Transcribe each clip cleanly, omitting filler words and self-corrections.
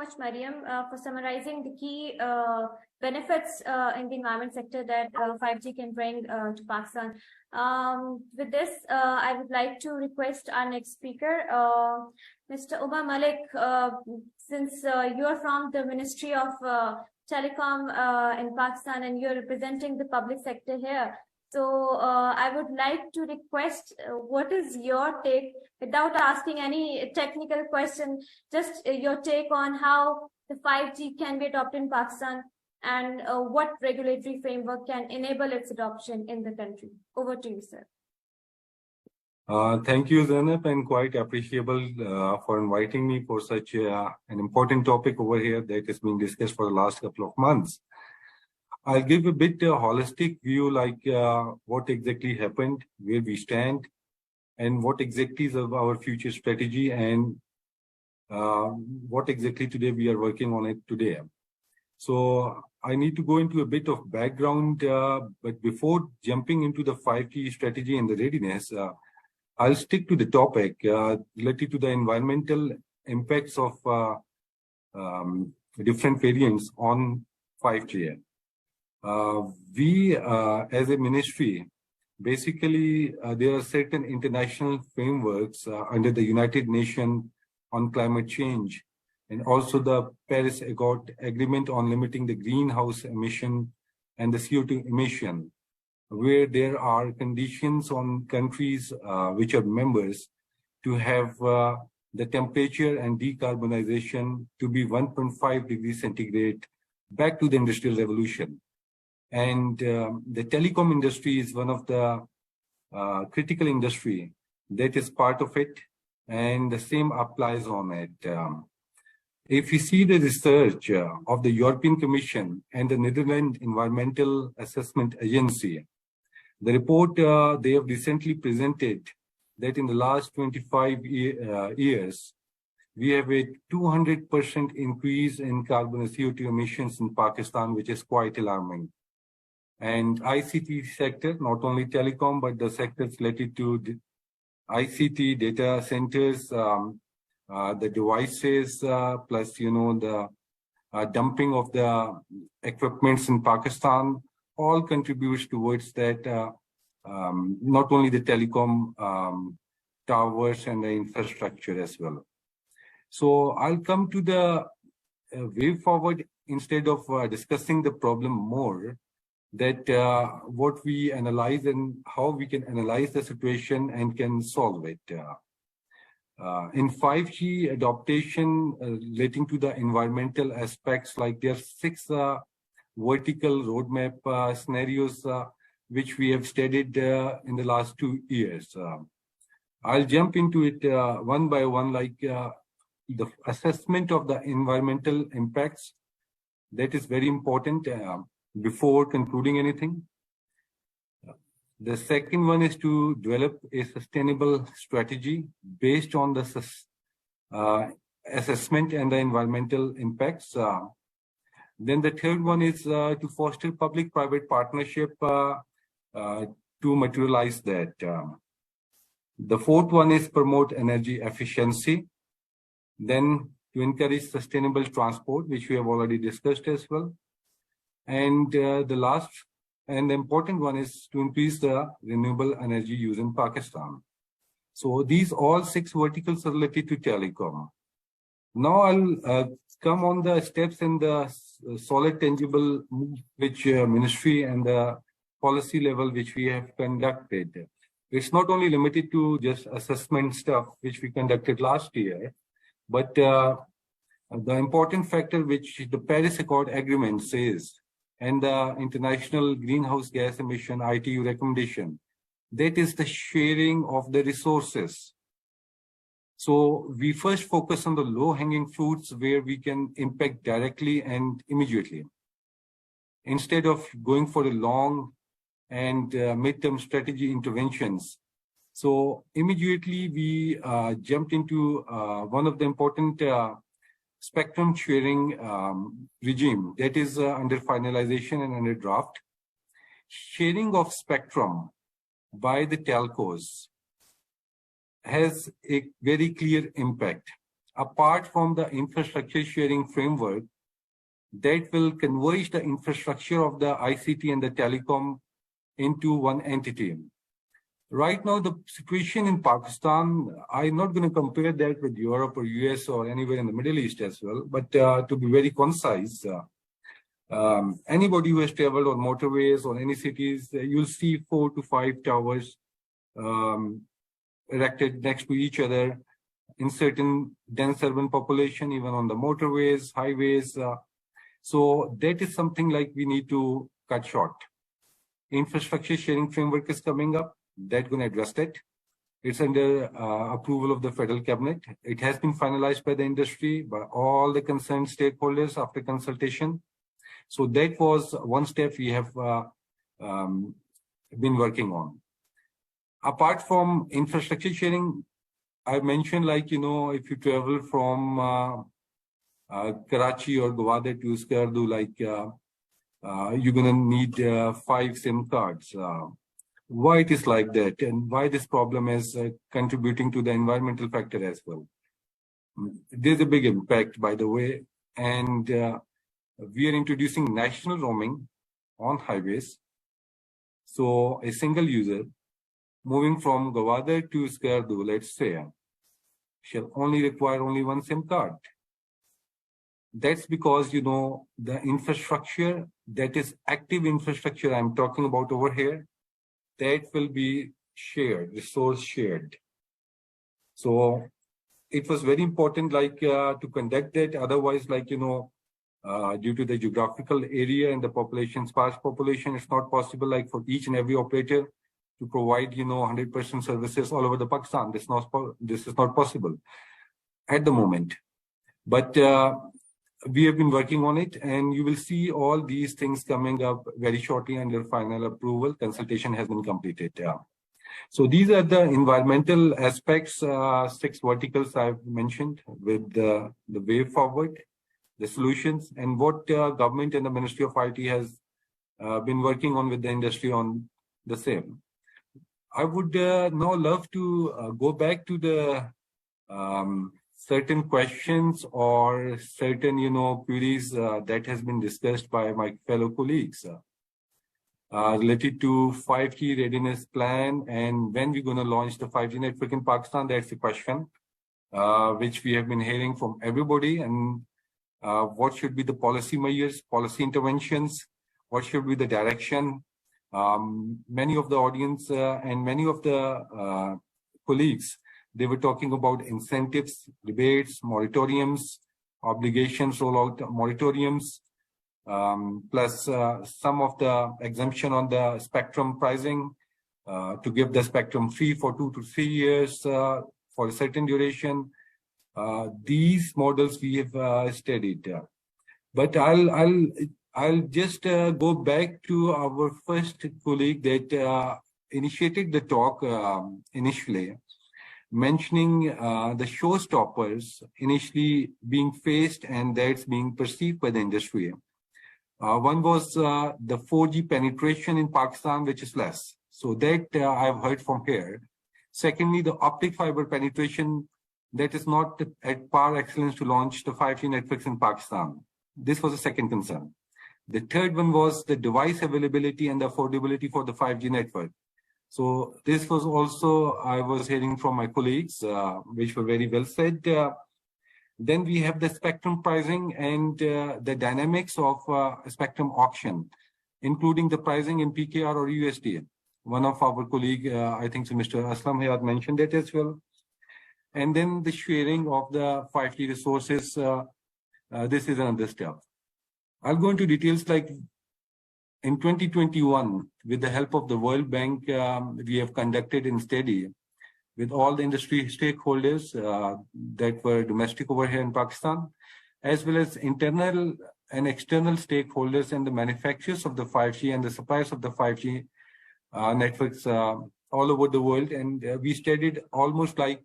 much, Mariam, for summarizing the key benefits in the environment sector that 5G can bring to Pakistan. With this, I would like to request our next speaker, Mr. Omar Malik. Since you are from the Ministry of Telecom in Pakistan and you're representing the public sector here, so I would like to request what is your take, without asking any technical question, just your take on how the 5G can be adopted in Pakistan and what regulatory framework can enable its adoption in the country. Over to you, sir. Thank you, Zainab, and quite appreciable for inviting me for such an important topic over here that is being discussed for the last couple of months. I'll give a bit holistic view, like what exactly happened, where we stand, and what exactly is our future strategy, and what exactly today we are working on it today. So I need to go into a bit of background, but before jumping into the 5G strategy and the readiness, I'll stick to the topic related to the environmental impacts of different variants on 5G. We, as a ministry, basically, there are certain international frameworks under the United Nations on climate change, and also the Paris Agreement on limiting the greenhouse emission and the CO2 emission, where there are conditions on countries which are members to have the temperature and decarbonization to be 1.5 degrees centigrade back to the industrial revolution. And the telecom industry is one of the critical industry that is part of it, and the same applies on it. If you see the research of the European Commission and the Netherlands Environmental Assessment Agency, the report they have recently presented that in the last 25 years, we have a 200% increase in carbon and CO2 emissions in Pakistan, which is quite alarming. And ICT sector, not only telecom, but the sectors related to the ICT, data centers, the devices, plus, the dumping of the equipments in Pakistan, all contributes towards that, not only the telecom towers and the infrastructure as well. So I'll come to the way forward instead of discussing the problem more, that what we analyze and how we can analyze the situation and can solve it. In 5G adaptation relating to the environmental aspects, like there are 6 vertical roadmap scenarios which we have studied in the last 2 years. I'll jump into it one by one, like the assessment of the environmental impacts. That is very important before concluding anything. The second one is to develop a sustainable strategy based on the assessment and the environmental impacts. Then the third one is to foster public-private partnership to materialize that. The fourth one is promote energy efficiency. Then to encourage sustainable transport, which we have already discussed as well. And the last and the important one is to increase the renewable energy use in Pakistan. So these all 6 verticals are related to telecom. Now I'll come on the steps and the solid tangible which ministry and the policy level which we have conducted. It's not only limited to just assessment stuff which we conducted last year, but the important factor which the Paris Agreement says, and the International Greenhouse Gas Emission ITU recommendation, that is the sharing of the resources. So we first focus on the low-hanging fruits where we can impact directly and immediately, instead of going for the long and mid-term strategy interventions. So immediately we jumped into one of the important spectrum sharing regime that is under finalization and under draft. Sharing of spectrum by the telcos has a very clear impact. apart from the infrastructure sharing framework that will converge the infrastructure of the ICT and the telecom into one entity. Right now, the situation in Pakistan, I'm not going to compare that with Europe or US or anywhere in the Middle East as well, but to be very concise, anybody who has traveled on motorways or any cities, you'll see 4 to 5 towers erected next to each other in certain dense urban population, even on the motorways, highways. So that is something like we need to cut short. Infrastructure sharing framework is coming up. That's going to address that. It's under approval of the federal cabinet. It has been finalized by the industry, by all the concerned stakeholders after consultation. So that was one step we have been working on. Apart from infrastructure sharing, I mentioned, like, you know, if you travel from Karachi or Gwadar to Skardu, like you're going to need 5 SIM cards. Why it is like that, and why this problem is contributing to the environmental factor as well. There's a big impact, by the way, and we are introducing national roaming on highways. So a single user moving from Gwadar to Skardu, let's say, shall only require only 1 SIM card. That's because, you know, the infrastructure, that is active infrastructure I'm talking about over here, that will be shared, resource shared. So it was very important, like, to conduct that. Otherwise, like, you know, due to the geographical area and the population, sparse population, it's not possible, like, for each and every operator to provide, you know, 100% services all over the Pakistan. This is not possible at the moment. But we have been working on it, and you will see all these things coming up very shortly under final approval. Consultation has been completed. So these are the environmental aspects, 6 verticals I've mentioned with the way forward, the solutions, and what government and the Ministry of IT has been working on with the industry on the same. I would now love to go back to the certain questions or certain, you know, queries that has been discussed by my fellow colleagues related to 5G readiness plan and when we're going to launch the 5G network in Pakistan. That's the question which we have been hearing from everybody. And what should be the policy measures, policy interventions? What should be the direction? Many of the audience and many of the colleagues, they were talking about incentives, debates, moratoriums, obligations, rollout moratoriums, plus some of the exemption on the spectrum pricing to give the spectrum free for 2 to 3 years for a certain duration. These models we have studied. But I'll just go back to our first colleague that initiated the talk initially, mentioning the showstoppers initially being faced and that's being perceived by the industry. One was the 4G penetration in Pakistan, which is less. So that I've heard from here. Secondly, the optic fiber penetration that is not at par excellence to launch the 5G networks in Pakistan. This was a second concern. The third one was the device availability and the affordability for the 5G network. So this was also, I was hearing from my colleagues, which were very well said. Then we have the spectrum pricing and the dynamics of spectrum auction, including the pricing in PKR or USD. One of our colleague, I think so Mr. Aslam had mentioned that as well. And then the sharing of the 5G resources. This is another step. I'll go into details like in 2021, with the help of the World Bank, we have conducted a study with all the industry stakeholders that were domestic over here in Pakistan, as well as internal and external stakeholders and the manufacturers of the 5G and the suppliers of the 5G networks all over the world. And we studied almost like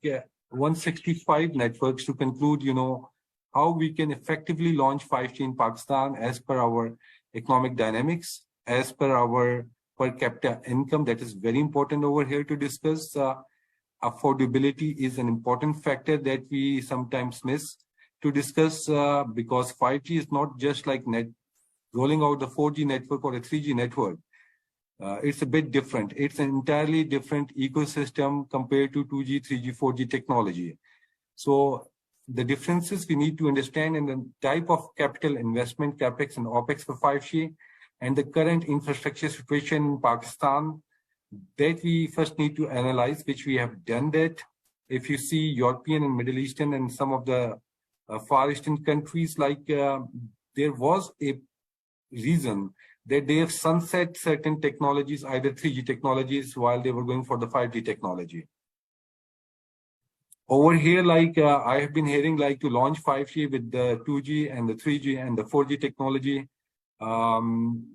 165 networks to conclude, you know, how we can effectively launch 5G in Pakistan as per our economic dynamics, as per our per capita income. That is very important over here to discuss. affordability is an important factor that we sometimes miss to discuss because 5G is not just like rolling out the 4G network or a 3G network. It's a bit different. It's an entirely different ecosystem compared to 2G, 3G, 4G technology. So the differences we need to understand in the type of capital investment, CapEx and OpEx for 5G, and the current infrastructure situation in Pakistan, that we first need to analyze, which we have done that. If you see European and Middle Eastern and some of the Far Eastern countries, like there was a reason that they have sunset certain technologies, either 3G technologies, while they were going for the 5G technology. Over here, like I have been hearing, like to launch 5G with the 2G and the 3G and the 4G technology.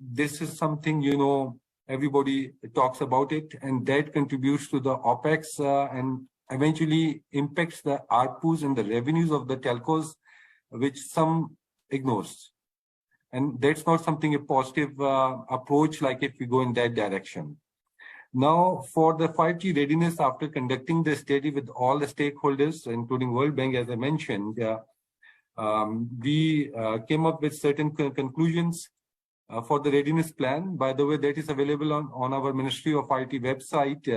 This is something, you know, everybody talks about it, and that contributes to the OpEx and eventually impacts the ARPUs and the revenues of the telcos, which some ignores. And that's not something a positive approach, like if we go in that direction. Now, for the 5G readiness, after conducting the study with all the stakeholders, including World Bank, as I mentioned, we came up with certain conclusions for the readiness plan. By the way, that is available on our Ministry of IT website.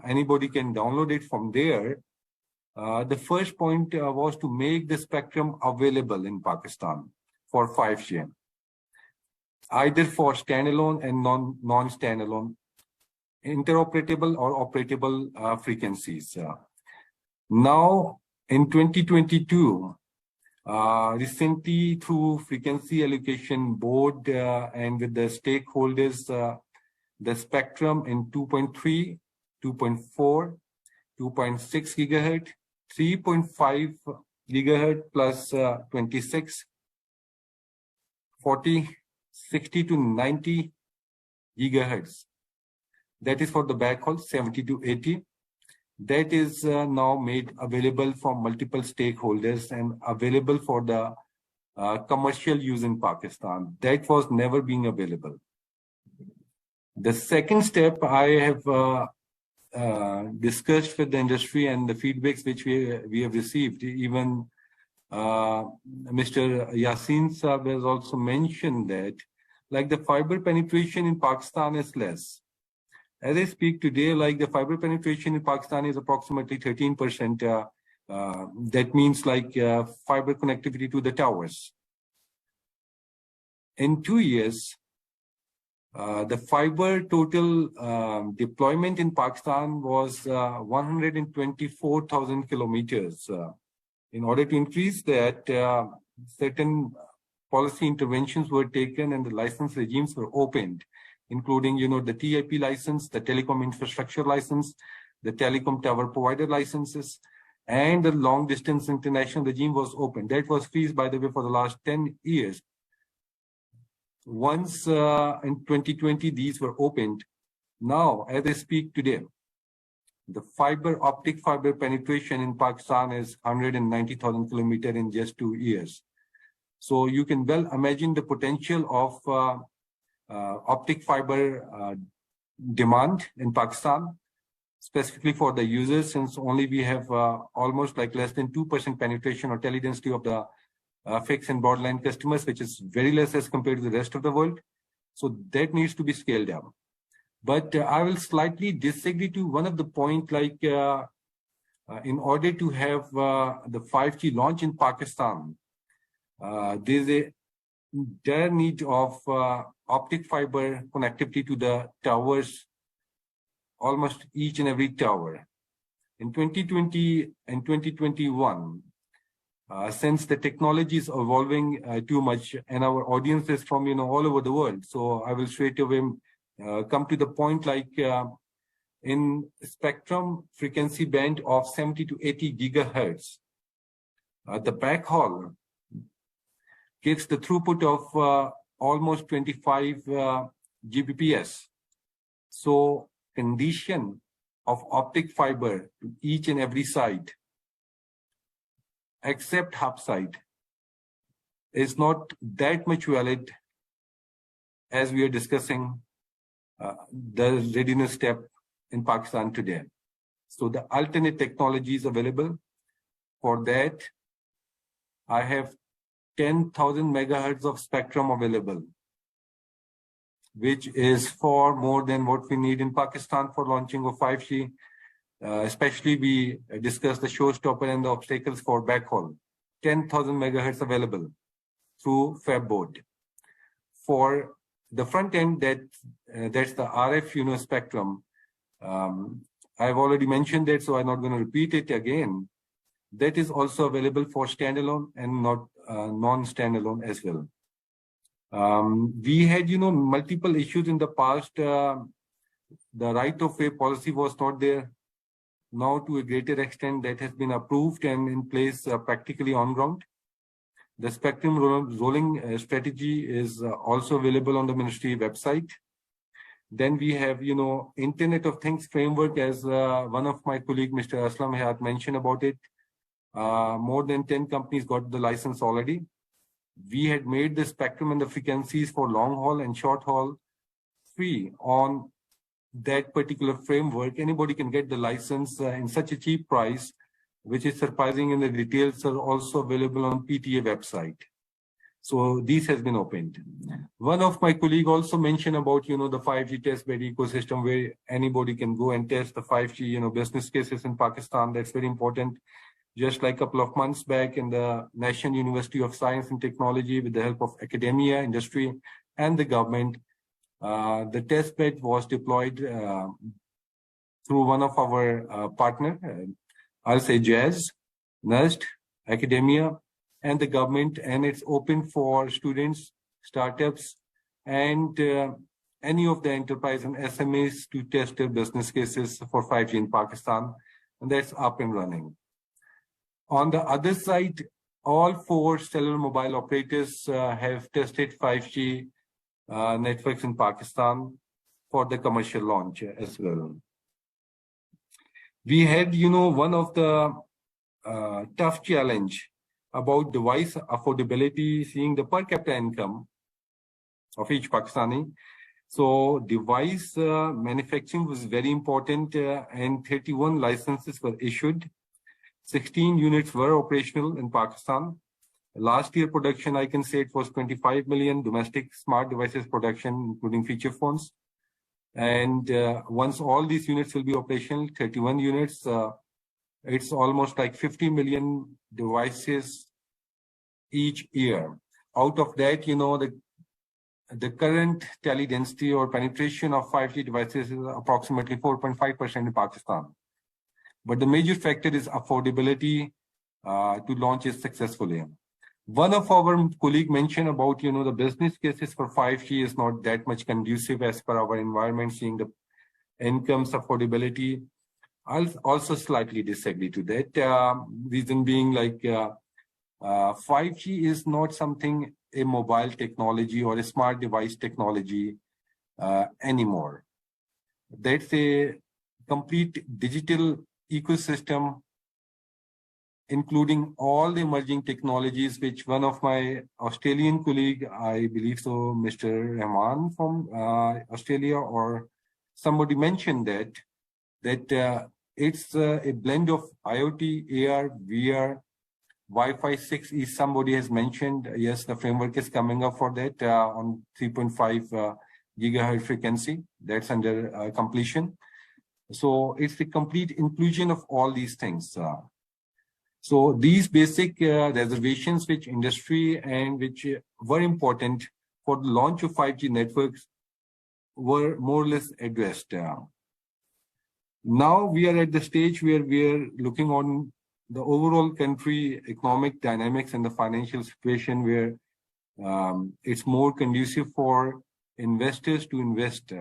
Anybody can download it from there. The first point was to make the spectrum available in Pakistan for 5G, either for standalone and non-standalone, interoperable or operatable frequencies. Now, in 2022, recently through Frequency Allocation Board and with the stakeholders, the spectrum in 2.3, 2.4, 2.6 gigahertz, 3.5 gigahertz plus 26, 40, 60 to 90 gigahertz. That is for the backhaul, 70 to 80. That is now made available for multiple stakeholders and available for the commercial use in Pakistan. That was never being available. The second step I have discussed with the industry and the feedbacks which we have received. Even Mr. Yassin Saab has also mentioned that, like, the fiber penetration in Pakistan is less. As I speak today, like, the fiber penetration in Pakistan is approximately 13%. That means like fiber connectivity to the towers. In 2 years, the fiber total deployment in Pakistan was 124,000 kilometers. In order to increase that, certain policy interventions were taken and the license regimes were opened, including, you know, the TIP license, the telecom infrastructure license, the telecom tower provider licenses, and the long distance international regime was opened. That was freezed, by the way, for the last 10 years. Once in 2020, these were opened. Now, as I speak today, the optic fiber penetration in Pakistan is 190,000 kilometers in just 2 years. So you can well imagine the potential of optic fiber demand in Pakistan, specifically for the users, since only we have almost like less than 2% penetration or tele-density of the fixed and broadline customers, which is very less as compared to the rest of the world. So that needs to be scaled down. But I will slightly disagree to one of the point, like in order to have the 5G launch in Pakistan, there's a dire need of optic fiber connectivity to the towers, almost each and every tower. In 2020 and 2021, since the technology is evolving too much and our audience is from, you know, all over the world, so I will straight away come to the point, like in spectrum frequency band of 70 to 80 gigahertz, the backhaul gives the throughput of almost 25 Gbps. So condition of optic fiber to each and every site, except hub site, is not that much valid as we are discussing the readiness step in Pakistan today. So the alternate technology is available. For that, I have 10,000 megahertz of spectrum available, which is far more than what we need in Pakistan for launching of 5G. Especially we discussed the showstopper and the obstacles for backhaul. 10,000 megahertz available through FAB board. For the front end, that's the RF spectrum. I've already mentioned that, so I'm not going to repeat it again. That is also available for standalone and not non-standalone as well. We had multiple issues in the past. The right of way policy was not there. Now, to a greater extent, that has been approved and in place practically on ground. The spectrum rolling strategy is also available on the ministry website. Then we have, Internet of Things framework, as one of my colleagues, Mr. Aslam, had mentioned about it. More than 10 companies got the license already. We had made the spectrum and the frequencies for long haul and short haul free on that particular framework. Anybody can get the license in such a cheap price, which is surprising, and the details are also available on PTA website. So this has been opened. One of my colleagues also mentioned about, the 5G testbed ecosystem where anybody can go and test the 5G, business cases in Pakistan. That's very important. Just like a couple of months back in the National University of Science and Technology, with the help of academia, industry, and the government, the testbed was deployed through one of our partner, I'll say Jazz, NUST, academia, and the government, and it's open for students, startups, and any of the enterprise and SMEs to test their business cases for 5G in Pakistan, and that's up and running. On the other side, all 4 cellular mobile operators have tested 5G networks in Pakistan for the commercial launch as well. We had, one of the tough challenge about device affordability, seeing the per capita income of each Pakistani. So device manufacturing was very important, and 31 licenses were issued. 16 units were operational in Pakistan. Last year production, I can say it was 25 million domestic smart devices production, including feature phones. And once all these units will be operational, 31 units, it's almost like 50 million devices each year. Out of that, the current tele density or penetration of 5G devices is approximately 4.5% in Pakistan. But the major factor is affordability to launch it successfully. One of our colleagues mentioned about, the business cases for 5G is not that much conducive as per our environment, seeing the incomes affordability. I'll also slightly disagree to that. Reason being, 5G is not something a mobile technology or a smart device technology anymore. That's a complete digital ecosystem, including all the emerging technologies, which one of my Australian colleague, I believe so, Mr. Rahman from Australia, or somebody mentioned that it's a blend of IoT, AR, VR, Wi-Fi 6E. Somebody has mentioned, yes, the framework is coming up for that on 3.5 gigahertz frequency. That's under completion. So it's the complete inclusion of all these things. So these basic reservations which industry and which were important for the launch of 5G networks were more or less addressed. Now we are at the stage where we are looking on the overall country economic dynamics and the financial situation where it's more conducive for investors to invest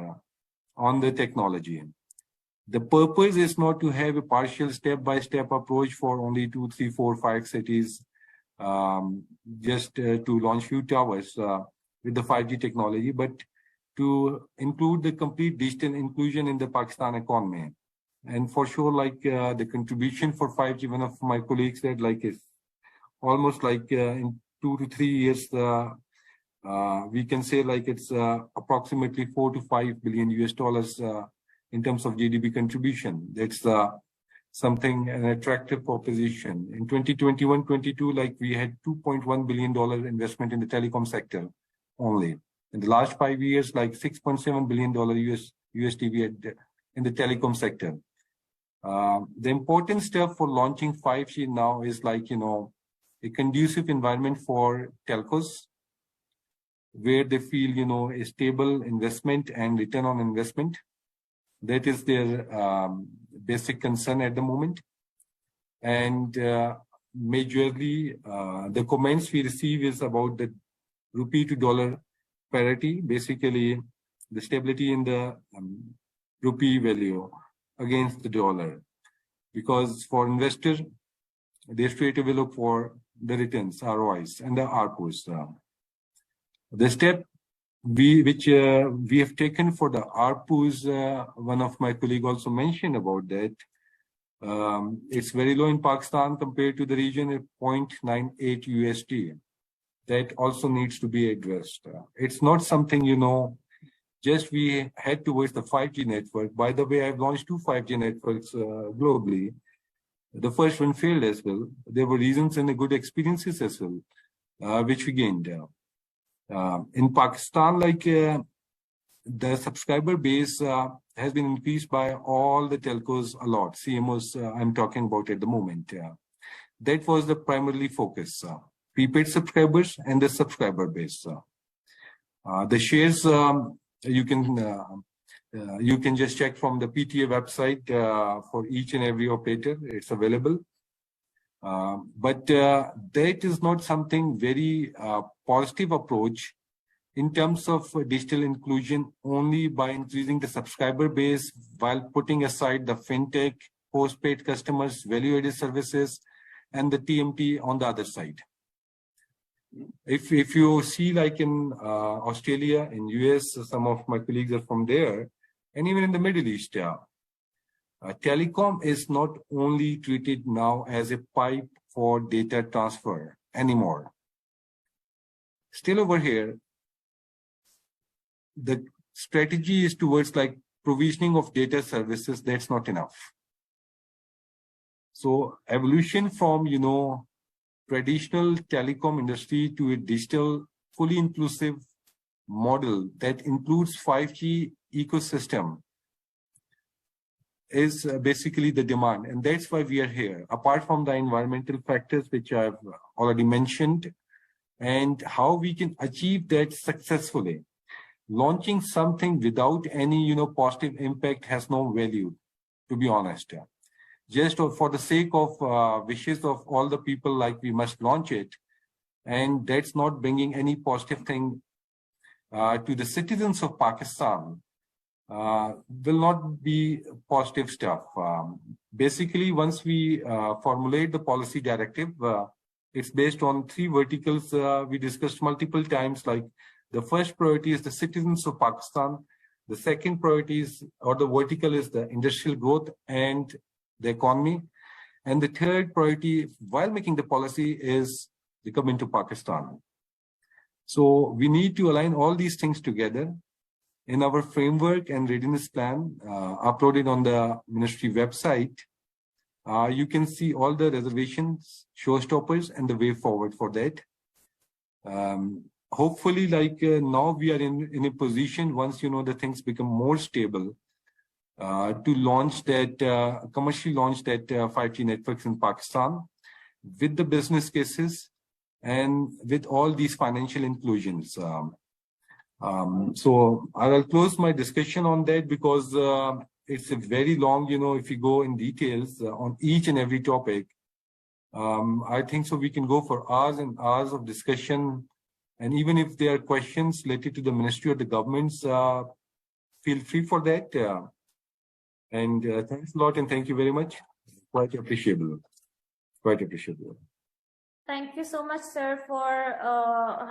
on the technology. The purpose is not to have a partial step-by-step approach for only 2, 3, 4, 5 cities, just to launch few towers with the 5G technology, but to include the complete digital inclusion in the Pakistan economy. And for sure, the contribution for 5G, one of my colleagues said, it's almost in 2 to 3 years, we can say it's approximately $4 to $5 billion US in terms of GDP contribution. That's something, an attractive proposition. In 2021-22, like we had $2.1 billion investment in the telecom sector only. In the last 5 years, like $6.7 billion USD we had in the telecom sector. The important step for launching 5G now is like, a conducive environment for telcos, where they feel, a stable investment and return on investment. That is their basic concern at the moment. And majorly, the comments we receive is about the rupee to dollar parity, basically the stability in the rupee value against the dollar. Because for investors, they straight away look for the returns, ROIs, and the ARPUs. The step which we have taken for the ARPUs, one of my colleagues also mentioned about that. It's very low in Pakistan compared to the region at 0.98 USD. That also needs to be addressed. It's not something, just we head towards the 5G network. By the way, I've launched 2 5G networks globally. The first one failed as well. There were reasons and good experiences as well, which we gained. In Pakistan, like the subscriber base has been increased by all the telcos a lot. CMOs I'm talking about at the moment. That was the primarily focus. Prepaid subscribers and the subscriber base. The shares you can just check from the PTA website for each and every operator. It's available. But that is not something very positive approach in terms of digital inclusion only by increasing the subscriber base while putting aside the fintech, postpaid customers, value-added services, and the TMT on the other side. If you see like in Australia, in US, some of my colleagues are from there, and even in the Middle East, telecom is not only treated now as a pipe for data transfer anymore. Still over here, the strategy is towards like provisioning of data services. That's not enough. So evolution from, traditional telecom industry to a digital, fully inclusive model that includes 5G ecosystem is basically the demand. And that's why we are here. Apart from the environmental factors, which I've already mentioned, and how we can achieve that successfully. Launching something without any, positive impact has no value, to be honest. Just for the sake of wishes of all the people, like we must launch it. And that's not bringing any positive thing to the citizens of Pakistan. Will not be positive stuff. Basically, once we formulate the policy directive, it's based on 3 verticals we discussed multiple times. Like the first priority is the citizens of Pakistan. The second priority is, or the vertical is the industrial growth and the economy. And the third priority, while making the policy, is the coming to Pakistan. So we need to align all these things together in our framework and readiness plan uploaded on the ministry website. You can see all the reservations, showstoppers, and the way forward for that. Hopefully, like now we are in a position, once the things become more stable, to launch that, commercially launch that 5G networks in Pakistan with the business cases and with all these financial inclusions. So I will close my discussion on that because it's a very long, if you go in details on each and every topic, I think so we can go for hours and hours of discussion. And even if there are questions related to the ministry or the governments, feel free for that. And thanks a lot and thank you very much. Quite appreciable. Quite appreciable. Thank you so much, sir, for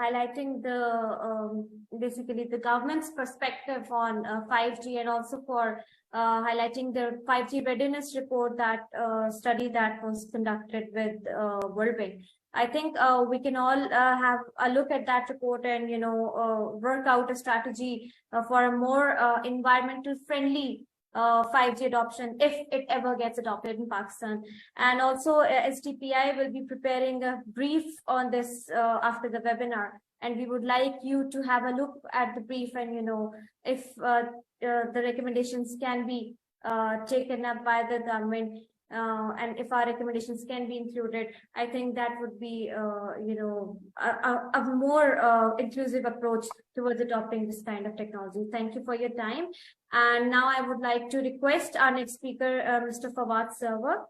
highlighting the basically the government's perspective on 5G and also for highlighting the 5G readiness report, that study that was conducted with World Bank. I think we can all have a look at that report and work out a strategy for a more environmental friendly 5G adoption if it ever gets adopted in Pakistan. And also SDPI will be preparing a brief on this after the webinar. And we would like you to have a look at the brief and, if the recommendations can be taken up by the government, and if our recommendations can be included, I think that would be, a more inclusive approach towards adopting this kind of technology. Thank you for your time. And now I would like to request our next speaker, Mr. Fawad Server,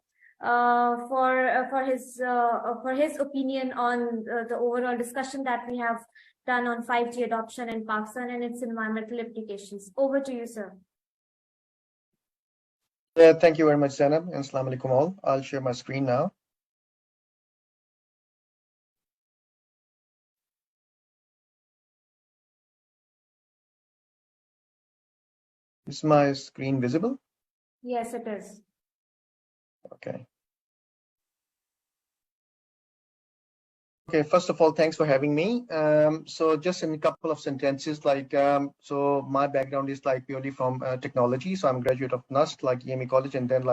for his opinion on the overall discussion that we have done on 5G adoption in Pakistan and its environmental implications. Over to you, sir. Thank you very much, Zainab, and Assalamu alaikum all. I'll share my screen now. Is my screen visible? Yes, it is. Okay. Okay, first of all, thanks for having me. So just in a couple of sentences, so my background is purely from technology. So I'm a graduate of NUST, EME College, and then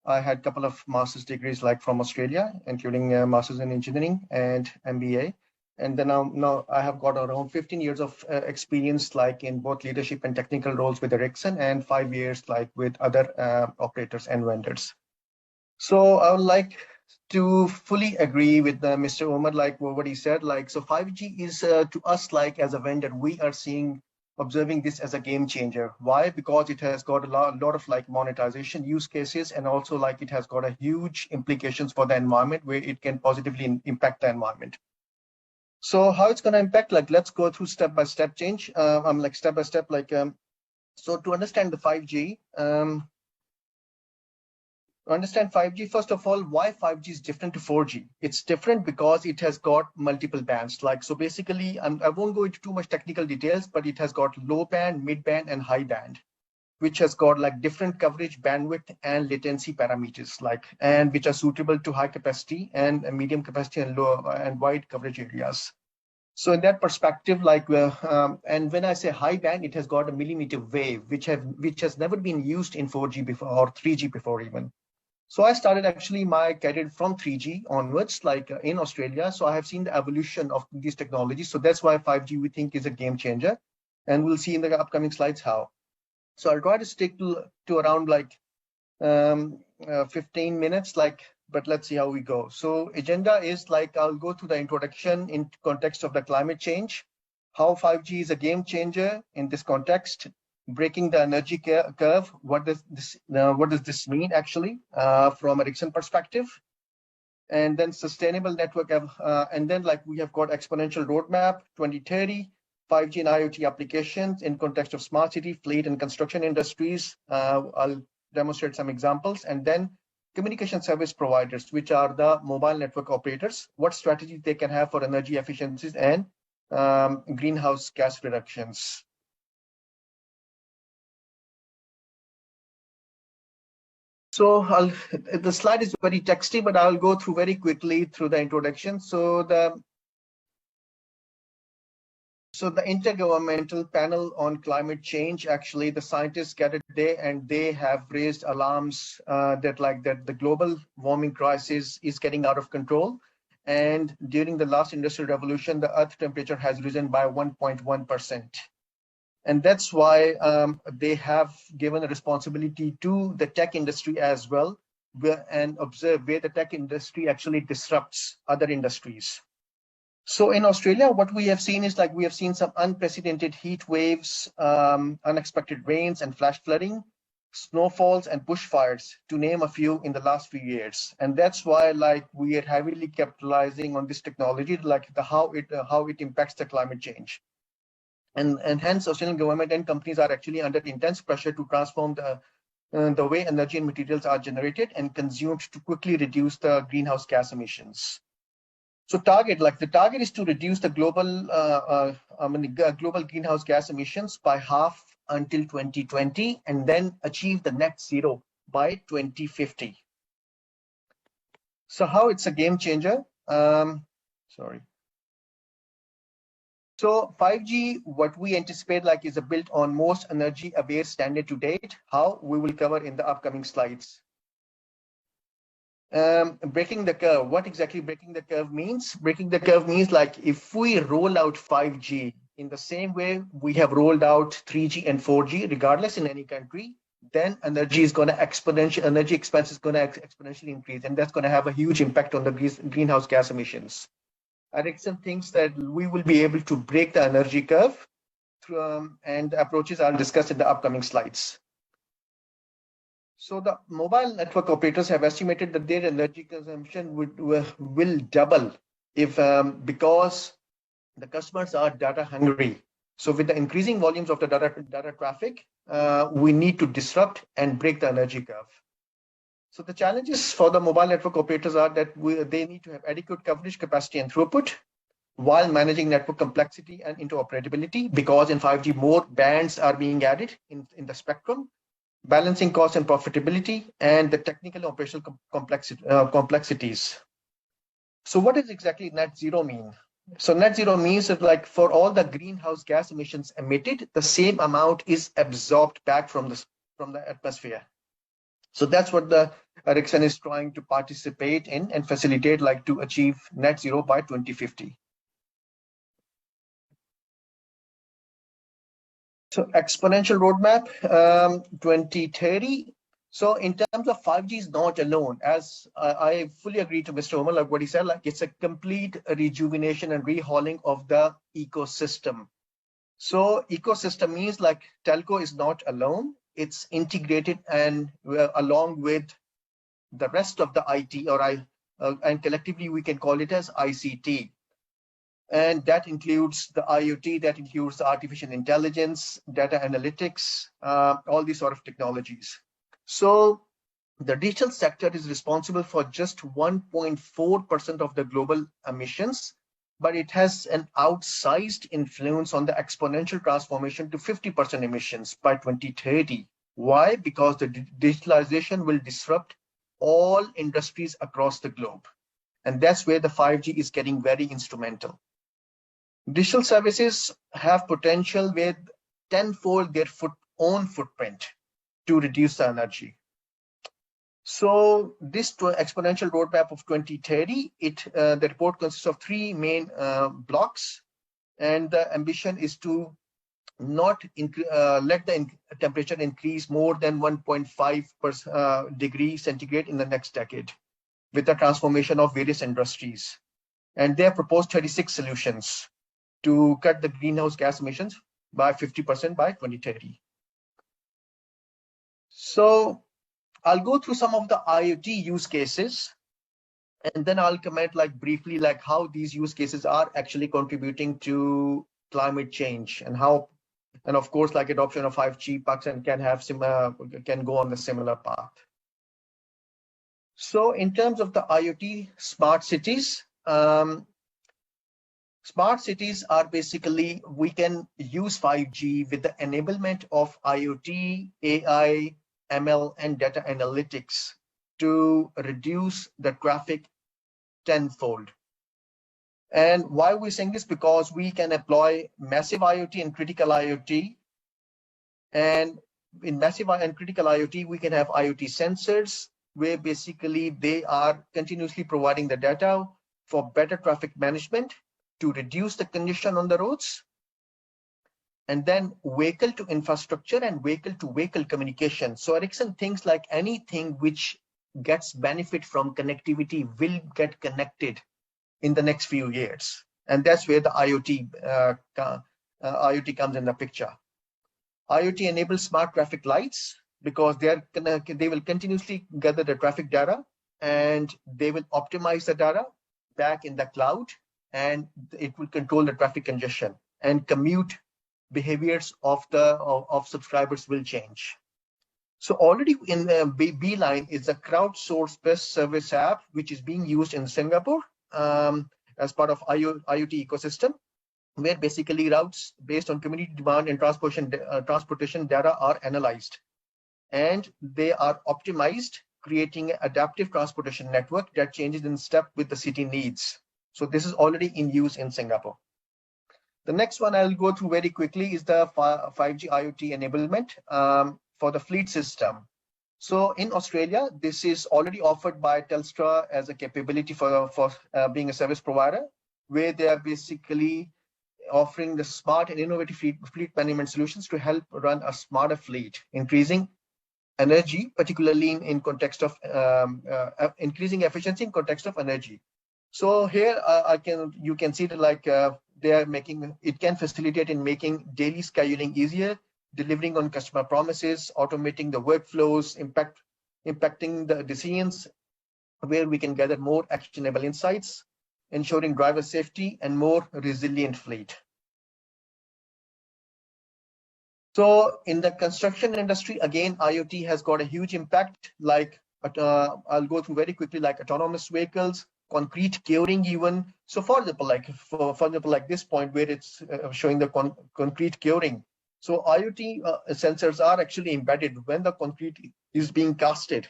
I had a couple of master's degrees from Australia, including master's in engineering and MBA. And then now I have got around 15 years of experience in both leadership and technical roles with Ericsson, and 5 years with other operators and vendors. So I would like to fully agree with Mr. Omar, what he said. So 5G is to us, as a vendor, we are observing this as a game changer. Why? Because it has got a lot of monetization use cases, and also it has got a huge implications for the environment where it can positively impact the environment. So how it's going to impact? Let's go through step-by-step change. Step-by-step. So to understand the 5G. Understand 5G, first of all, why 5G is different to 4G. It's different because it has got multiple bands. So basically, I won't go into too much technical details, but it has got low band, mid band, and high band, which has got different coverage, bandwidth, and latency parameters, and which are suitable to high capacity and medium capacity and low and wide coverage areas. So in that perspective, and when I say high band, it has got a millimeter wave, which has never been used in 4G before or 3G before even. So I started actually my career from 3G onwards, in Australia. So I have seen the evolution of these technologies. So that's why 5G we think is a game changer, and we'll see in the upcoming slides how. So I'll try to stick to around 15 minutes, but let's see how we go. So agenda is I'll go through the introduction in context of the climate change, how 5G is a game changer in this context, breaking the energy curve. What does this mean actually from Ericsson perspective? And then sustainable network, and then we have got exponential roadmap 2030, 5G and IoT applications in context of smart city, fleet, and construction industries. I'll demonstrate some examples, and then communication service providers, which are the mobile network operators, what strategies they can have for energy efficiencies and greenhouse gas reductions. So the slide is very texty, but I'll go through very quickly through the introduction. So the Intergovernmental Panel on Climate Change, actually the scientists gathered today, and they have raised alarms that the global warming crisis is getting out of control. And during the last industrial revolution, the Earth temperature has risen by 1.1%. And that's why they have given a responsibility to the tech industry as well, and observe where the tech industry actually disrupts other industries. So in Australia, what we have seen is we have seen some unprecedented heat waves, unexpected rains and flash flooding, snowfalls and bushfires, to name a few, in the last few years. And that's why we are heavily capitalizing on this technology, how it impacts the climate change. And hence Australian government and companies are actually under intense pressure to transform the way energy and materials are generated and consumed to quickly reduce the greenhouse gas emissions. So the target is to reduce the global greenhouse gas emissions by half until 2020, and then achieve the net zero by 2050. So how it's a game changer? Sorry. So 5G, what we anticipate like is a built on most energy aware standard to date. How we will cover in the upcoming slides. Breaking the curve. What exactly breaking the curve means? Breaking the curve means like if we roll out 5G in the same way we have rolled out 3G and 4G, regardless in any country, then energy expense is going to exponentially increase, and that's going to have a huge impact on the greenhouse gas emissions. Ericsson thinks that we will be able to break the energy curve through, and approaches are discussed in the upcoming slides. So the mobile network operators have estimated that their energy consumption will double if because the customers are data hungry. So with the increasing volumes of the data traffic, we need to disrupt and break the energy curve. So the challenges for the mobile network operators are that they need to have adequate coverage capacity and throughput while managing network complexity and interoperability, because in 5G more bands are being added in the spectrum, balancing cost and profitability, and the technical and operational complexities. So what does exactly net zero mean? So net zero means that like for all the greenhouse gas emissions emitted, the same amount is absorbed back from the atmosphere. So that's what the Ericsson is trying to participate in and facilitate, like to achieve net zero by 2050. So exponential roadmap 2030. So in terms of 5G is not alone, as I fully agree to Mr. Omar, like what he said, like it's a complete rejuvenation and rehauling of the ecosystem. So ecosystem means like telco is not alone. It's integrated and along with the rest of the IT and collectively we can call it as ICT. And that includes the IoT, that includes the artificial intelligence, data analytics, all these sort of technologies. So the digital sector is responsible for just 1.4% of the global emissions, but it has an outsized influence on the exponential transformation to 50% emissions by 2030. Why? Because the digitalization will disrupt all industries across the globe. And that's where the 5G is getting very instrumental. Digital services have potential with tenfold their own footprint to reduce the energy. So this exponential roadmap of 2030, the report consists of three main blocks, and the ambition is to not let the temperature increase more than 1.5 degrees centigrade in the next decade, with the transformation of various industries. And they have proposed 36 solutions to cut the greenhouse gas emissions by 50% by 2030. So I'll go through some of the IoT use cases, and then I'll comment like briefly like how these use cases are actually contributing to climate change, and how, and of course, like adoption of 5G Pakistan can go on the similar path. So in terms of the IoT smart cities, smart cities are basically, we can use 5G with the enablement of IoT, AI, ML, and data analytics to reduce the traffic tenfold. And why are we saying this? Because we can employ massive IoT and critical IoT. And in massive and critical IoT, we can have IoT sensors where basically they are continuously providing the data for better traffic management to reduce the congestion on the roads. And then vehicle to infrastructure and vehicle to vehicle communication. So Ericsson thinks like anything which gets benefit from connectivity will get connected in the next few years. And that's where the IoT comes in the picture. IoT enables smart traffic lights because they will continuously gather the traffic data, and they will optimize the data back in the cloud, and it will control the traffic congestion, and commute behaviors of subscribers will change. So already in Beeline is a crowdsourced best service app, which is being used in Singapore as part of IoT ecosystem, where basically routes based on community demand and transportation data are analyzed, and they are optimized, creating an adaptive transportation network that changes in step with the city needs. So this is already in use in Singapore. The next one I'll go through very quickly is the 5G IoT enablement for the fleet system. So in Australia, this is already offered by Telstra as a capability for being a service provider, where they are basically offering the smart and innovative fleet management solutions to help run a smarter fleet, increasing energy, particularly in context of increasing efficiency in context of energy. So here you can see that like they are making, it can facilitate in making daily scheduling easier, delivering on customer promises, automating the workflows, impacting the decisions, where we can gather more actionable insights, ensuring driver safety and more resilient fleet. So in the construction industry, again, IoT has got a huge impact. Like I'll go through very quickly, like autonomous vehicles, concrete curing even. So for example, like this point where it's showing the concrete curing. So IoT sensors are actually embedded when the concrete is being casted.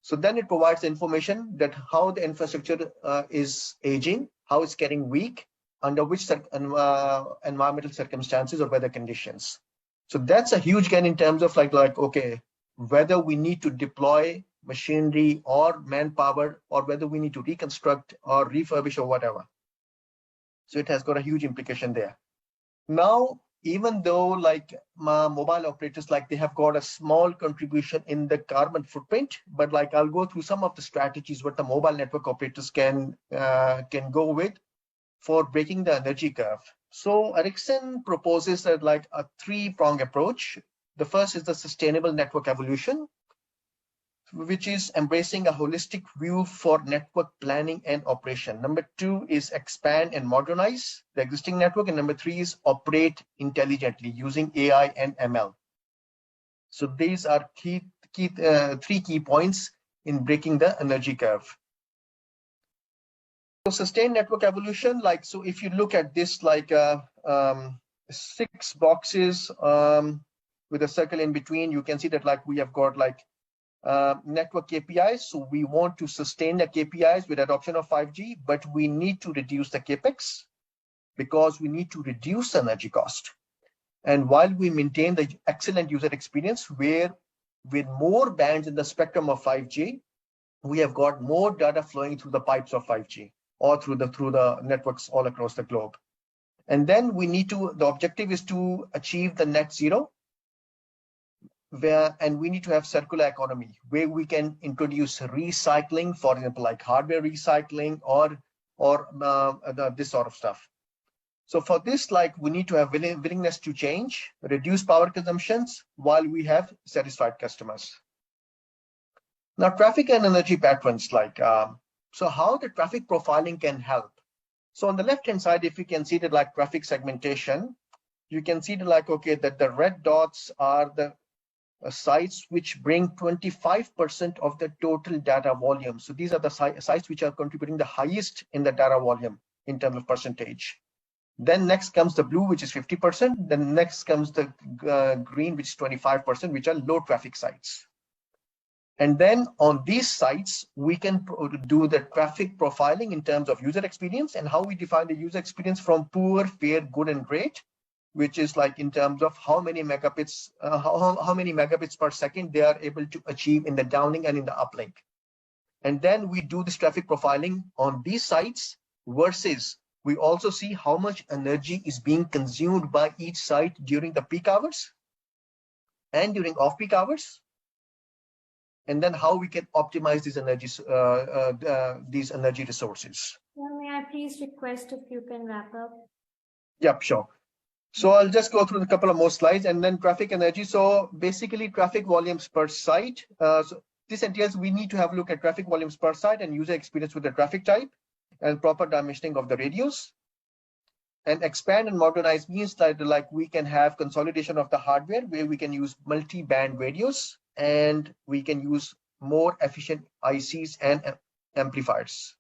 So then it provides information that how the infrastructure is aging, how it's getting weak, under which environmental circumstances or weather conditions. So that's a huge gain in terms of like okay, whether we need to deploy machinery or manpower, or whether we need to reconstruct or refurbish or whatever. So it has got a huge implication there. Now, even though like mobile operators, like they have got a small contribution in the carbon footprint, but like I'll go through some of the strategies what the mobile network operators can go with for breaking the energy curve. So Ericsson proposes that like a three-pronged approach. The first is the sustainable network evolution, which is embracing a holistic view for network planning and operation. Number two is expand and modernize the existing network. And number three is operate intelligently using AI and ML. So these are three key points in breaking the energy curve. So sustained network evolution, like, so if you look at this, like 6 boxes with a circle in between, you can see that like we have got like network KPIs. So we want to sustain the KPIs with adoption of 5G, but we need to reduce the capex because we need to reduce the energy cost. And while we maintain the excellent user experience, where with more bands in the spectrum of 5G, we have got more data flowing through the pipes of 5G or through the networks all across the globe. And then we need to, the objective is to achieve the net zero, and we need to have circular economy where we can introduce recycling, for example, like hardware recycling or this sort of stuff. So for this, like we need to have willingness to change, reduce power consumptions while we have satisfied customers. Now, traffic and energy patterns, like so how the traffic profiling can help. So on the left-hand side, if you can see that like traffic segmentation, you can see that like, okay, that the red dots are the sites which bring 25% of the total data volume. So these are the sites which are contributing the highest in the data volume in terms of percentage. Then next comes the blue, which is 50%. Then next comes the green, which is 25%, which are low traffic sites. And then on these sites, we can do the traffic profiling in terms of user experience and how we define the user experience from poor, fair, good, and great, which is like in terms of how many megabits, how many megabits per second they are able to achieve in the downlink and in the uplink. And then we do this traffic profiling on these sites versus we also see how much energy is being consumed by each site during the peak hours and during off-peak hours. And then how we can optimize these energy resources. May I please request if you can wrap up? Yep, sure. So I'll just go through a couple of more slides and then traffic energy. So basically traffic volumes per site. So this entails we need to have a look at traffic volumes per site and user experience with the traffic type and proper dimensioning of the radios. And expand and modernize means that like we can have consolidation of the hardware where we can use multi-band radios and we can use more efficient ICs and amplifiers.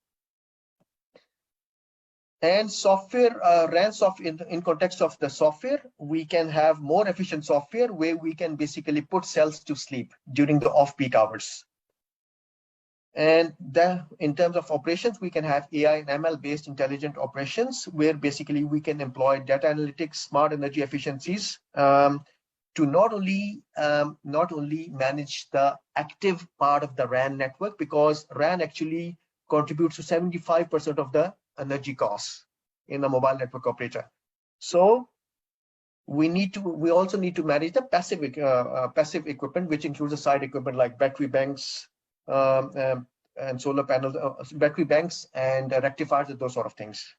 And software, RAN software, in context of the software, we can have more efficient software where we can basically put cells to sleep during the off-peak hours. And then in terms of operations, we can have AI and ML based intelligent operations, where basically we can employ data analytics, smart energy efficiencies, to not only manage the active part of the RAN network, because RAN actually contributes to 75% of the energy costs in a mobile network operator. So we also need to manage the passive equipment, which includes the side equipment like battery banks, and solar panels, battery banks and rectifiers, and those sort of things.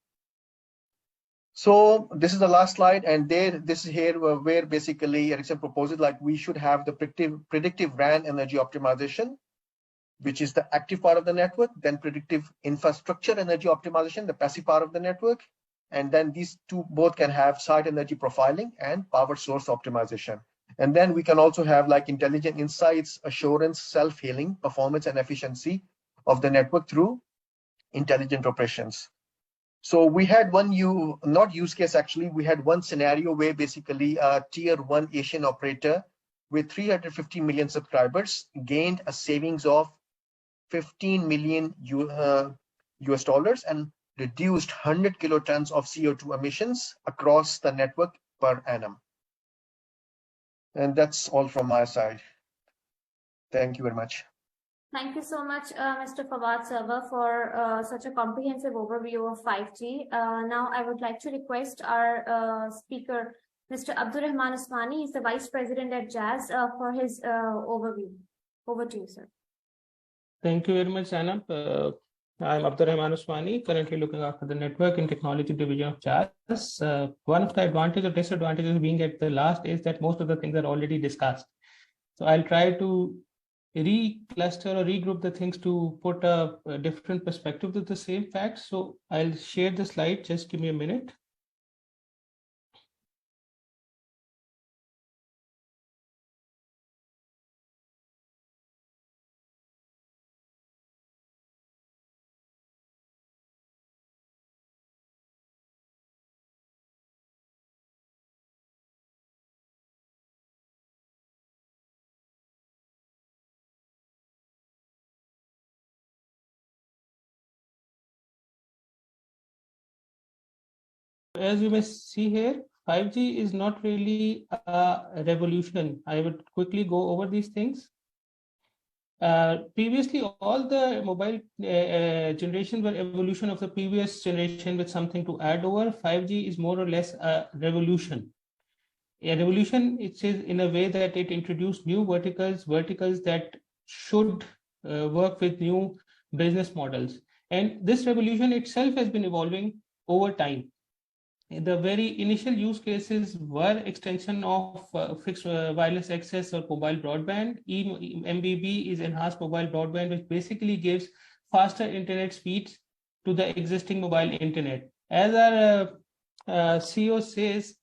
So this is the last slide, and this is here where basically Ericsson proposes like we should have the predictive RAN energy optimization, which is the active part of the network, then predictive infrastructure energy optimization, the passive part of the network, and then these two both can have site energy profiling and power source optimization. And then we can also have like intelligent insights, assurance, self-healing, performance and efficiency of the network through intelligent operations. So we had one use case actually, we had one scenario where basically a tier 1 Asian operator with 350 million subscribers gained a savings of 15 million US dollars and reduced 100 kilotons of CO2 emissions across the network per annum. And that's all from my side. Thank you very much. Thank you so much, Mr. Fawad Server, for such a comprehensive overview of 5G. Now, I would like to request our speaker, Mr. Abdurrahman Usmani. He's the Vice President at Jazz, for his overview. Over to you, sir. Thank you very much, Anna. I'm Abdurrahman Usmani, currently looking after the Network and Technology Division of Jazz. One of the advantages or disadvantages of being at the last is that most of the things are already discussed. So I'll try to recluster or regroup the things to put a different perspective to the same facts. So I'll share the slide. Just give me a minute. As you may see here, 5G is not really a revolution. I would quickly go over these things. Previously, all the mobile generation were evolution of the previous generation with something to add over. 5G is more or less a revolution. A revolution, it is in a way that it introduced new verticals that should work with new business models. And this revolution itself has been evolving over time. The very initial use cases were extension of fixed wireless access or mobile broadband. MBB is enhanced mobile broadband, which basically gives faster internet speeds to the existing mobile internet. As our CEO says,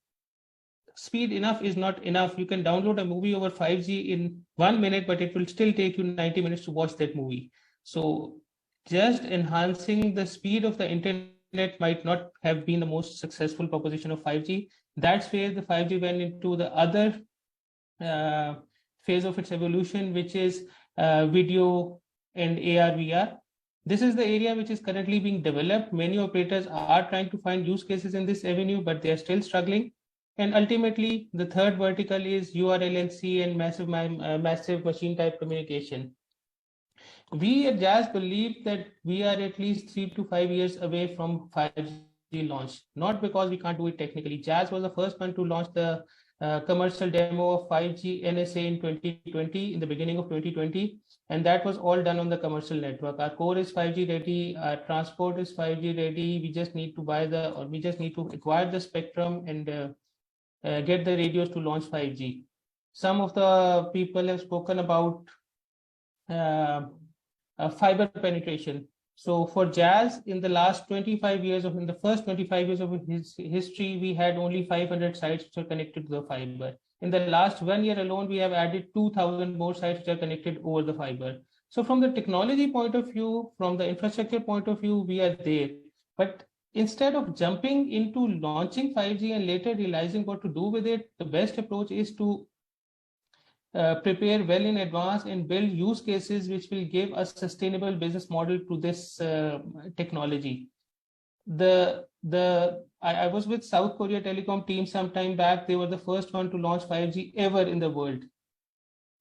speed enough is not enough. You can download a movie over 5G in 1 minute, but it will still take you 90 minutes to watch that movie. So just enhancing the speed of the internet might not have been the most successful proposition of 5G. That's where the 5G went into the other phase of its evolution, which is video and AR/VR. This is the area which is currently being developed. Many operators are trying to find use cases in this avenue, but they are still struggling. And ultimately, the third vertical is URLNC and massive machine type communication. We at Jazz believe that we are at least 3 to 5 years away from 5G launch, not because we can't do it technically. Jazz was the first one to launch the commercial demo of 5G NSA in 2020, in the beginning of 2020, and that was all done on the commercial network. Our core is 5G ready, our transport is 5G ready. We just need to acquire the spectrum and get the radios to launch 5G. Some of the people have spoken about fiber penetration. So for Jazz, in the first 25 years of his history, we had only 500 sites which are connected to the fiber. In the last 1 year alone, we have added 2,000 more sites which are connected over the fiber. So from the technology point of view, from the infrastructure point of view, we are there. But instead of jumping into launching 5G and later realizing what to do with it, the best approach is to prepare well in advance and build use cases which will give a sustainable business model to this technology. I was with South Korea Telecom team some time back. They were the first one to launch 5G ever in the world.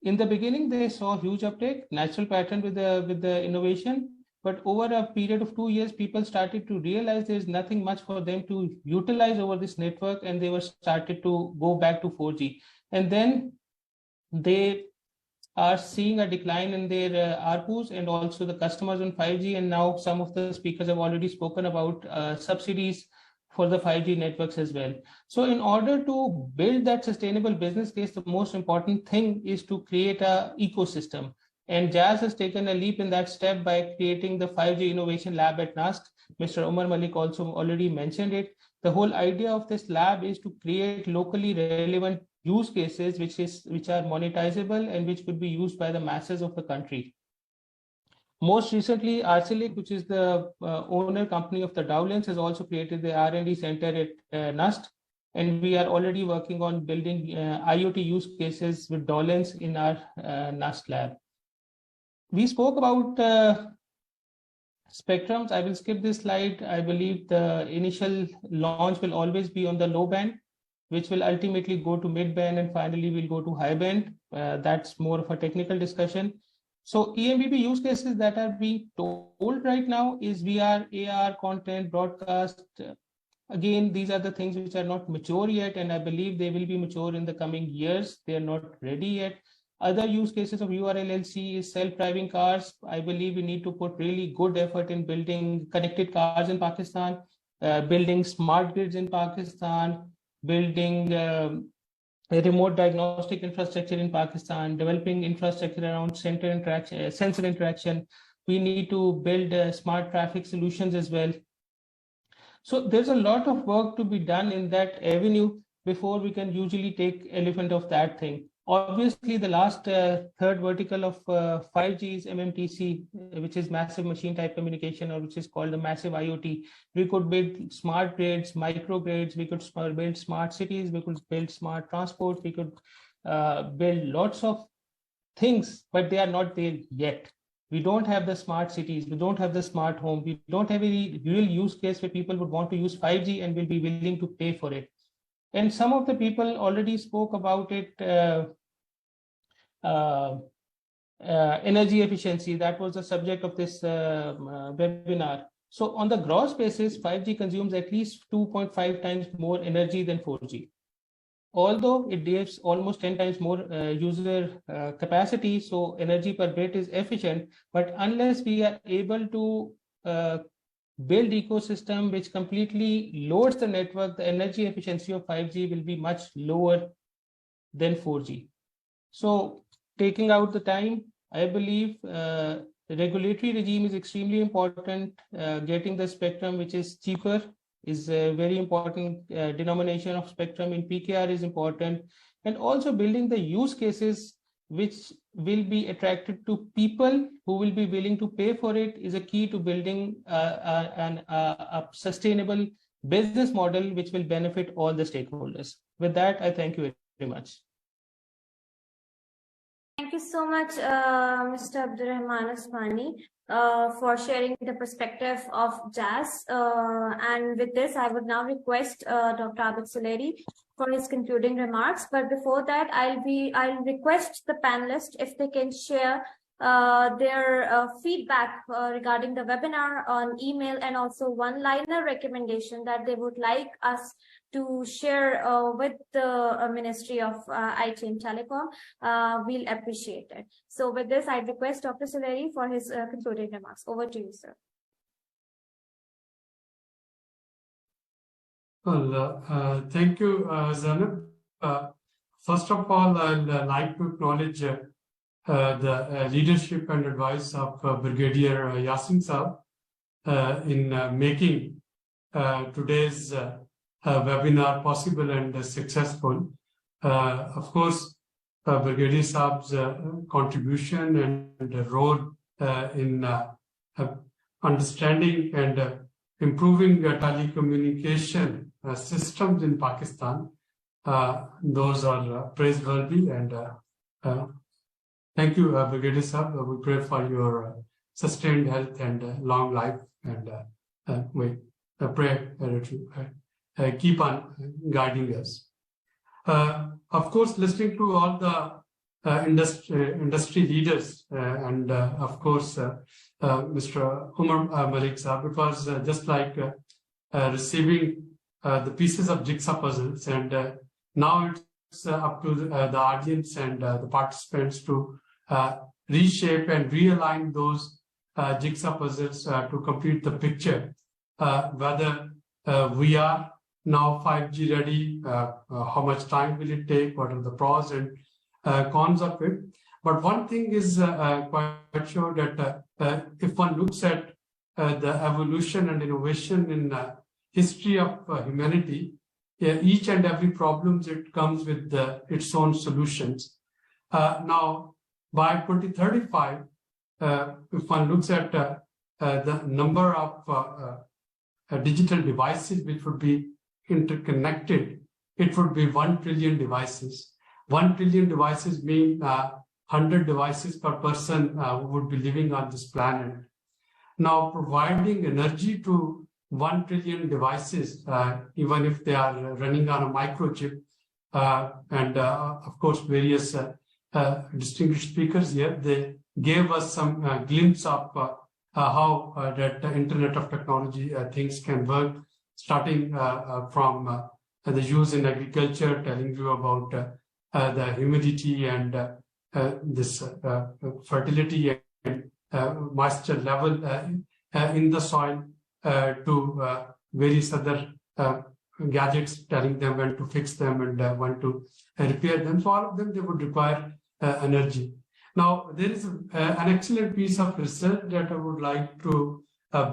In the beginning, they saw huge uptake, natural pattern with the innovation. But over a period of 2 years, people started to realize there's nothing much for them to utilize over this network, and they were started to go back to 4G. And then they are seeing a decline in their ARPUs and also the customers on 5G. And now some of the speakers have already spoken about subsidies for the 5G networks as well. So in order to build that sustainable business case, the most important thing is to create an ecosystem. And Jazz has taken a leap in that step by creating the 5G Innovation Lab at NUST. Mr. Omar Malik also already mentioned it. The whole idea of this lab is to create locally relevant use cases which are monetizable and which could be used by the masses of the country. Most recently, Arcelic, which is the owner company of the Dowlands, has also created the R&D center at NUST. And we are already working on building IoT use cases with Dowlands in our NUST lab. We spoke about spectrums. I will skip this slide. I believe the initial launch will always be on the low band, which will ultimately go to mid band and finally will go to high band. That's more of a technical discussion. So EMBB use cases that are being told right now is VR, AR, content, broadcast. Again, these are the things which are not mature yet, and I believe they will be mature in the coming years. They are not ready yet. Other use cases of URLLC is self-driving cars. I believe we need to put really good effort in building connected cars in Pakistan, building smart grids in Pakistan, building a remote diagnostic infrastructure in Pakistan, developing infrastructure around sensor interaction. We need to build smart traffic solutions as well. So there's a lot of work to be done in that avenue before we can usually take elephant of that thing. Obviously, the last third vertical of 5G is MMTC, which is massive machine type communication, or which is called the massive IoT. We could build smart grids, micro grids, we could build smart cities, we could build smart transport, we could build lots of things, but they are not there yet. We don't have the smart cities, we don't have the smart home, we don't have any real use case where people would want to use 5G and will be willing to pay for it. And some of the people already spoke about it, energy efficiency. That was the subject of this webinar. So on the gross basis, 5G consumes at least 2.5 times more energy than 4G. Although it gives almost 10 times more user capacity, so energy per bit is efficient, but unless we are able to build ecosystem which completely loads the network, the energy efficiency of 5G will be much lower than 4G. So taking out the time, I believe the regulatory regime is extremely important. Getting the spectrum which is cheaper is a very important. Denomination of spectrum in PKR is important, and also building the use cases which will be attracted to people who will be willing to pay for it is a key to building a sustainable business model which will benefit all the stakeholders. With that, I thank you very much. Thank you so much, Mr. Abdurrahman Osmani, for sharing the perspective of Jazz. And with this, I would now request Dr. Abid Suleri for his concluding remarks. But before that, I'll request the panelists if they can share their feedback regarding the webinar on email, and also one-liner recommendation that they would like us to share with the Ministry of IT and Telecom. We'll appreciate it. So with this, I request Dr. Suleri for his concluding remarks. Over to you, sir. Well, thank you, Zainab. First of all, I'd like to acknowledge the leadership and advice of Brigadier Yasin Saab in making today's webinar possible and successful. Of course, Brigadier Saab's contribution and role in understanding and improving telecommunication systems in Pakistan, those are praiseworthy, and Thank you, Brigadier Sir. We pray for your sustained health and long life, and we pray to keep on guiding us. Of course, listening to all the industry leaders and of course Mr. Omar Malik Sahab, it was just like receiving the pieces of jigsaw puzzles, and now it's up to the audience and the participants to reshape and realign those jigsaw puzzles to complete the picture, whether we are now 5G ready, how much time will it take, what are the pros and cons of it. But one thing is quite sure that if one looks at the evolution and innovation in history of humanity, each and every problem, it comes with its own solutions. Now, by 2035, if one looks at the number of digital devices which would be interconnected, it would be 1 trillion devices. 1 trillion devices mean 100 devices per person who would be living on this planet. Now, providing energy to 1 trillion devices, even if they are running on a microchip, and of course, various distinguished speakers here, they gave us some glimpse of how that Internet of Technology things can work, starting from the use in agriculture, telling you about the humidity and this fertility and moisture level in the soil, to various other gadgets, telling them when to fix them and when to repair them. So all of them, they would require energy. Now, there is an excellent piece of research that I would like to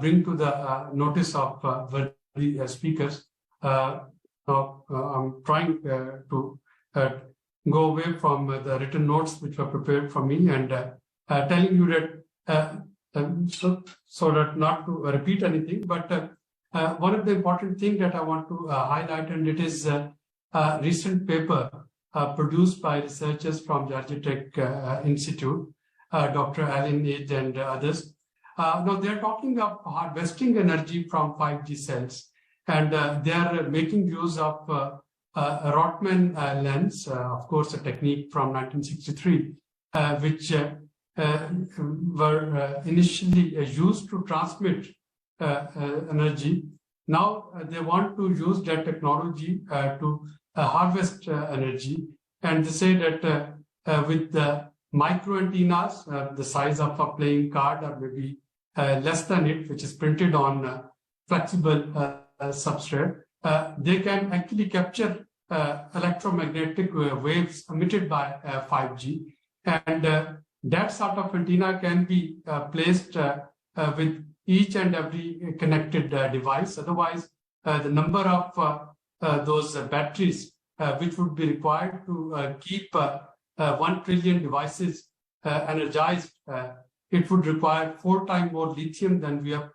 bring to the notice of the speakers. Now, I'm trying to go away from the written notes which were prepared for me, and telling you that so that not to repeat anything, but one of the important things that I want to highlight, and it is a recent paper produced by researchers from Georgia Tech Institute, Dr. Alan Age and others. Now they're talking of harvesting energy from 5G cells, and they are making use of a Rotman lens, of course, a technique from 1963, which were initially used to transmit energy. Now they want to use that technology to harvest energy, and they say that with the micro antennas, the size of a playing card or maybe less than it, which is printed on flexible substrate, they can actually capture electromagnetic waves emitted by 5G, and that sort of antenna can be placed with each and every connected device. Otherwise, the number of those batteries which would be required to keep 1 trillion devices energized, it would require 4 times more lithium than we are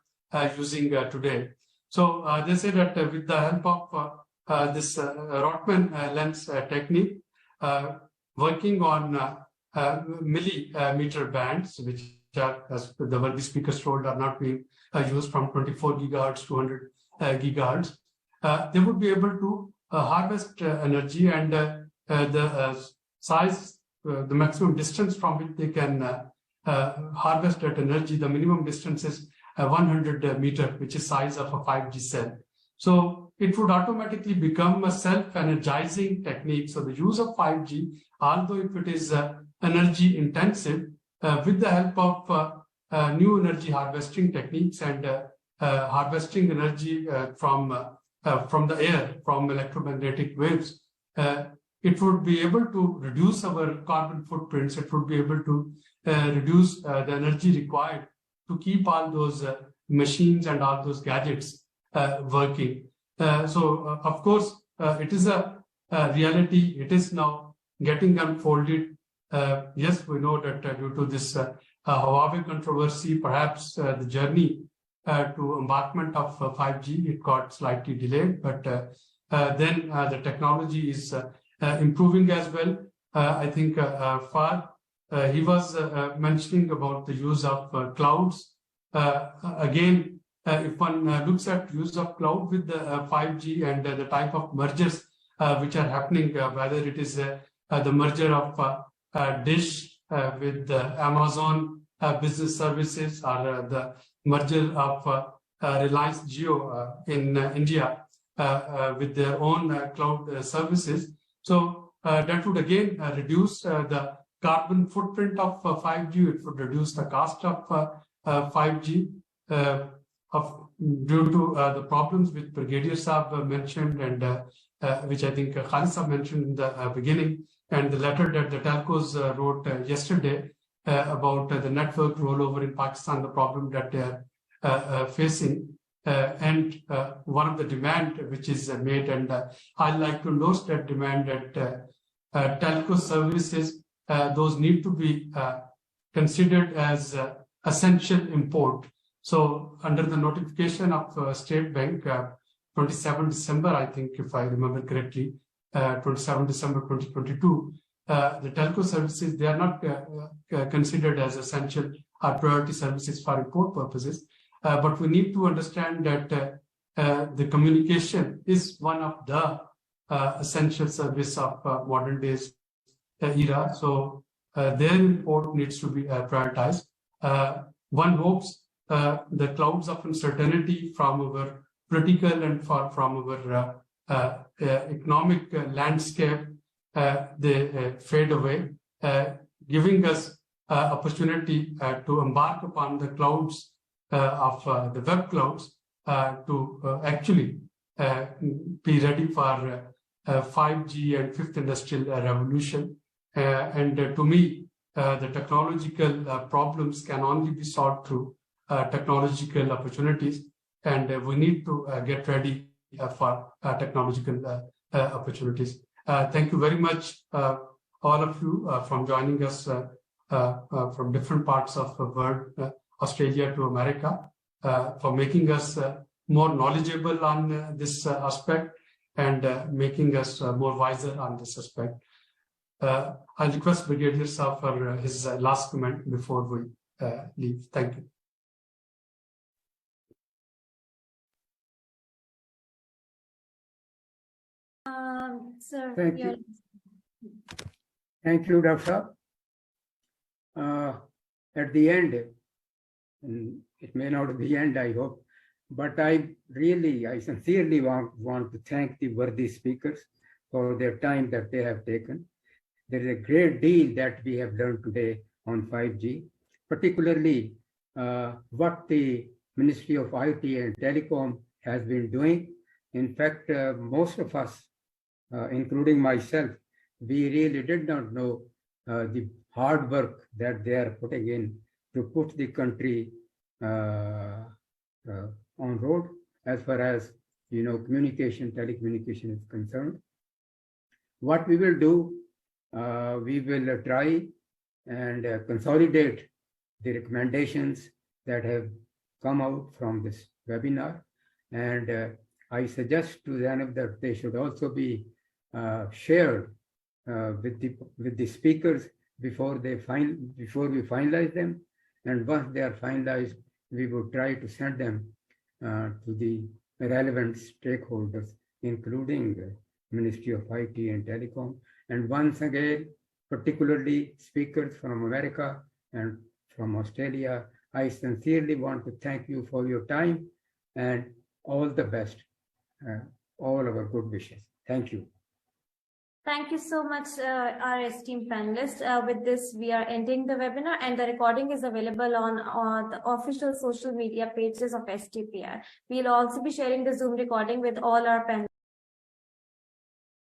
using today. So they say that with the help of this Rotman lens technique, working on millimeter bands, which are, as the speakers told, are not being used from 24 gigahertz to 100 gigahertz, they would be able to harvest energy, and the size, the maximum distance from which they can harvest that energy, the minimum distance is 100 meter, which is size of a 5G cell. So it would automatically become a self-energizing technique. So the use of 5G, although if it is energy intensive, with the help of new energy harvesting techniques and harvesting energy from the air, from electromagnetic waves, it would be able to reduce our carbon footprints. It would be able to reduce the energy required to keep all those machines and all those gadgets working. So, of course, it is a reality. It is now getting unfolded. Yes, we know that due to this Huawei controversy, perhaps the journey to embarkment of 5G, it got slightly delayed, but then the technology is improving as well. I think he was mentioning about the use of clouds. Again, if one looks at use of cloud with the 5G and the type of mergers which are happening, whether it is the merger of Dish with Amazon Business Services, or the merger of Reliance Jio in India with their own cloud services. So that would again reduce the carbon footprint of 5G. It would reduce the cost of 5G due to the problems which Brigadier Saab mentioned, and which I think Khalisa mentioned in the beginning, and the letter that the telcos wrote yesterday about the network rollover in Pakistan, the problem that they are facing. And one of the demand which is made, and I'd like to endorse that demand, that telco services, those need to be considered as essential import. So under the notification of State Bank, 27 December, I think, if I remember correctly, 27 December 2022, the telco services, they are not considered as essential or priority services for import purposes. But we need to understand that the communication is one of the essential service of modern days era. So their import needs to be prioritized. One hopes the clouds of uncertainty from our political and from our economic landscape, they fade away, giving us opportunity to embark upon the clouds of the web clouds to actually be ready for 5G and fifth industrial revolution. And to me, the technological problems can only be solved through technological opportunities, and we need to get ready for technological opportunities. Thank you very much, all of you, from joining us from different parts of the world, Australia to America, for making us more knowledgeable on this aspect and making us more wiser on this aspect. I'll request Brigadier Saab for his last comment before we leave. Thank you. Sir, thank you. Thank you, Dr. Saab. At the end, it may not be the end, I hope, but I sincerely want to thank the worthy speakers for their time that they have taken. There is a great deal that we have learned today on 5G, particularly what the Ministry of IT and Telecom has been doing. In fact, most of us, including myself, we really did not know the hard work that they are putting in to put the country on road as far as telecommunication is concerned. What we will do, we will try and consolidate the recommendations that have come out from this webinar, and I suggest to them that they should also be shared with the speakers before we finalize them. And once they are finalized, we will try to send them to the relevant stakeholders, including the Ministry of IT and Telecom. And once again, particularly speakers from America and from Australia, I sincerely want to thank you for your time and all the best, all our good wishes. Thank you. Thank you so much, our esteemed panelists. With this, we are ending the webinar, and the recording is available on the official social media pages of SDPI. We'll also be sharing the Zoom recording with all our panelists.